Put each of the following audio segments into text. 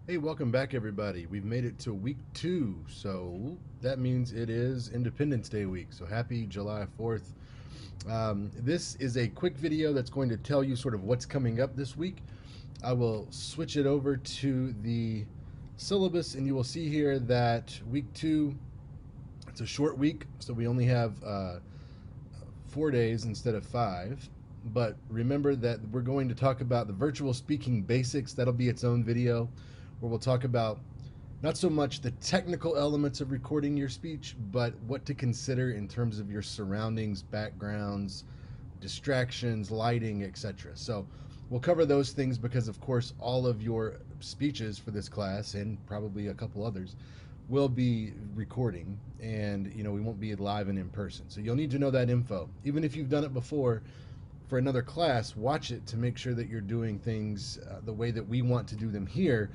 Hey, welcome back, everybody. We've made it to week 2, so that means it is Independence Day week. So happy July 4th. This is a quick video that's going to tell you sort of what's coming up this week. I will switch it over to the syllabus, and you will see here that week 2, it's a short week, so we only have 4 days instead of 5. But remember that we're going to talk about the virtual speaking basics. That'll be its own video where we'll talk about not so much the technical elements of recording your speech, but what to consider in terms of your surroundings, backgrounds, distractions, lighting, etc. So we'll cover those things because, of course, all of your speeches for this class and probably a couple others will be recording, and we won't be live and in person, so you'll need to know that info. Even if you've done it before for another class, watch it to make sure that you're doing things the way that we want to do them here,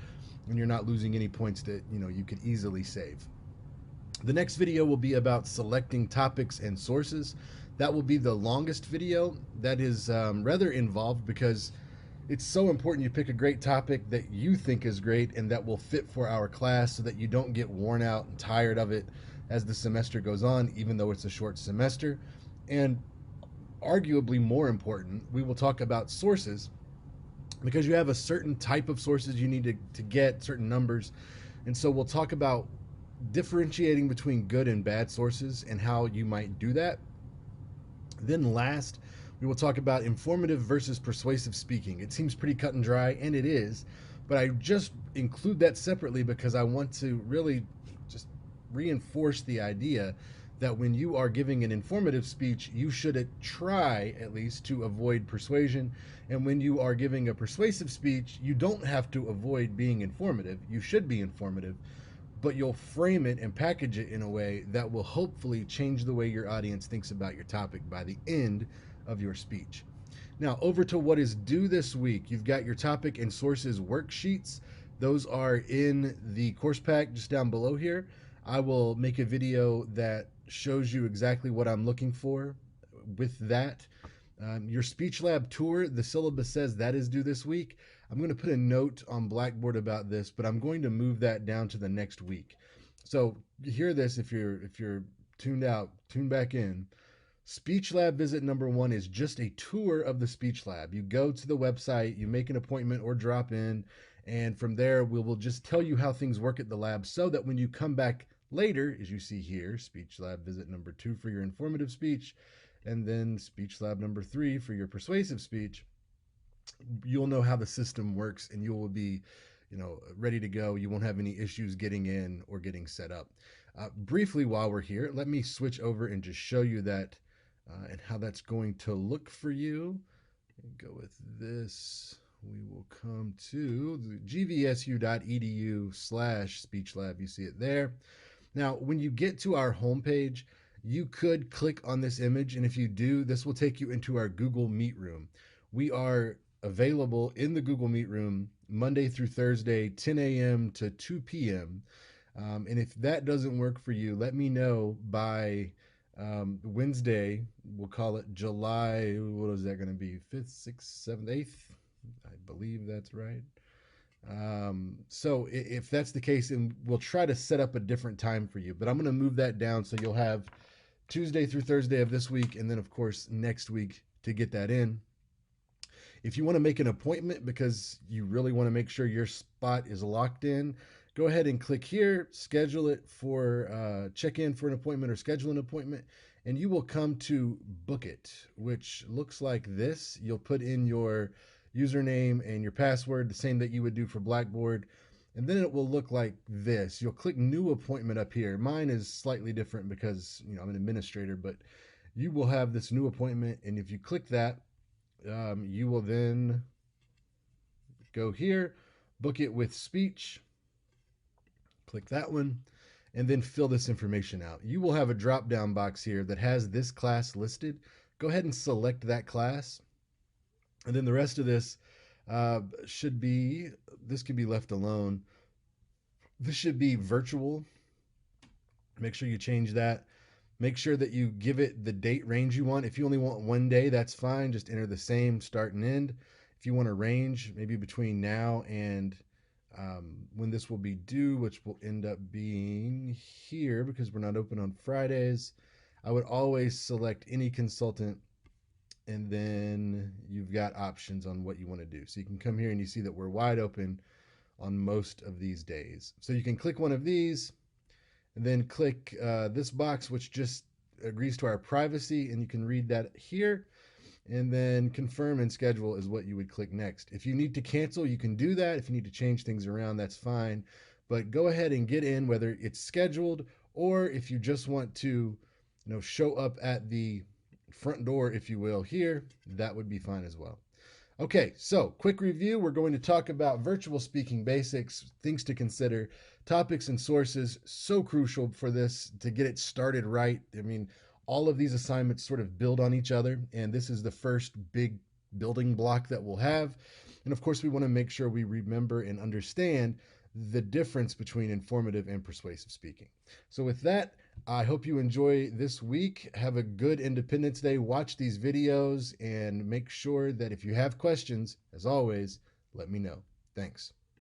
and you're not losing any points that you could easily save. The next video will be about selecting topics and sources. That will be the longest video. That is rather involved because it's so important you pick a great topic that you think is great and that will fit for our class so that you don't get worn out and tired of it as the semester goes on, even though it's a short semester. And arguably more important, we will talk about sources because you have a certain type of sources you need to get certain numbers. And so we'll talk about differentiating between good and bad sources and how you might do that. Then last, we will talk about informative versus persuasive speaking. It seems pretty cut and dry, and it is, but I just include that separately because I want to really just reinforce the idea that when you are giving an informative speech, you should try at least to avoid persuasion. And when you are giving a persuasive speech, you don't have to avoid being informative. You should be informative, but you'll frame it and package it in a way that will hopefully change the way your audience thinks about your topic by the end of your speech. Now, over to what is due this week. You've got your topic and sources worksheets. Those are in the course pack just down below here. I will make a video that shows you exactly what I'm looking for with that. Your speech lab tour, the syllabus says that is due this week. I'm going to put a note on Blackboard about this, but I'm going to move that down to the next week. So hear this if you're tuned out, tune back in. Speech Lab visit number 1 is just a tour of the Speech Lab. You go to the website, you make an appointment or drop in, and from there we will just tell you how things work at the lab so that when you come back later, as you see here, Speech Lab visit number 2 for your informative speech, and then Speech Lab number 3 for your persuasive speech, you'll know how the system works and you will be ready to go. You won't have any issues getting in or getting set up. Briefly, while we're here, let me switch over and just show you that and how that's going to look for you. Go with this. We will come to the gvsu.edu/speech lab. You see it there. Now, when you get to our homepage, you could click on this image, and if you do, this will take you into our Google Meet room. We are available in the Google Meet room Monday through Thursday, 10 a.m. to 2 p.m. And if that doesn't work for you, let me know by Wednesday. We'll call it July. What is that going to be? 5th, 6th, 7th, 8th? I believe that's right. So if that's the case, and we'll try to set up a different time for you, but I'm going to move that down so you'll have Tuesday through Thursday of this week, and then of course next week to get that in. If you want to make an appointment because you really want to make sure your spot is locked in, go ahead and click here, schedule it for check in for an appointment or schedule an appointment, and you will come to book it, which looks like this. You'll put in your username and your password, the same that you would do for Blackboard. And then it will look like this. You'll click new appointment up here. Mine is slightly different because I'm an administrator, but you will have this new appointment. And if you click that, you will then go here, book it with speech, click that one, and then fill this information out. You will have a drop down box here that has this class listed. Go ahead and select that class. And then the rest of this should be, this can be left alone. This should be virtual. Make sure you change that. Make sure that you give it the date range you want. If you only want 1 day, that's fine. Just enter the same start and end. If you want a range, maybe between now and when this will be due, which will end up being here because we're not open on Fridays. I would always select any consultant, and then you've got options on what you want to do. So you can come here and you see that we're wide open on most of these days. So you can click one of these and then click this box, which just agrees to our privacy, and you can read that here. And then confirm and schedule is what you would click next. If you need to cancel, you can do that. If you need to change things around, that's fine. But go ahead and get in, whether it's scheduled or if you just want to, show up at the front door, if you will, here, that would be fine as well. Okay, so quick review. We're going to talk about virtual speaking basics, things to consider, topics and sources. So crucial for this to get it started right. I mean, all of these assignments sort of build on each other, and this is the first big building block that we'll have. And of course, we want to make sure we remember and understand the difference between informative and persuasive speaking. So with that, I hope you enjoy this week. Have a good Independence Day. Watch these videos and make sure that if you have questions, as always, let me know. Thanks.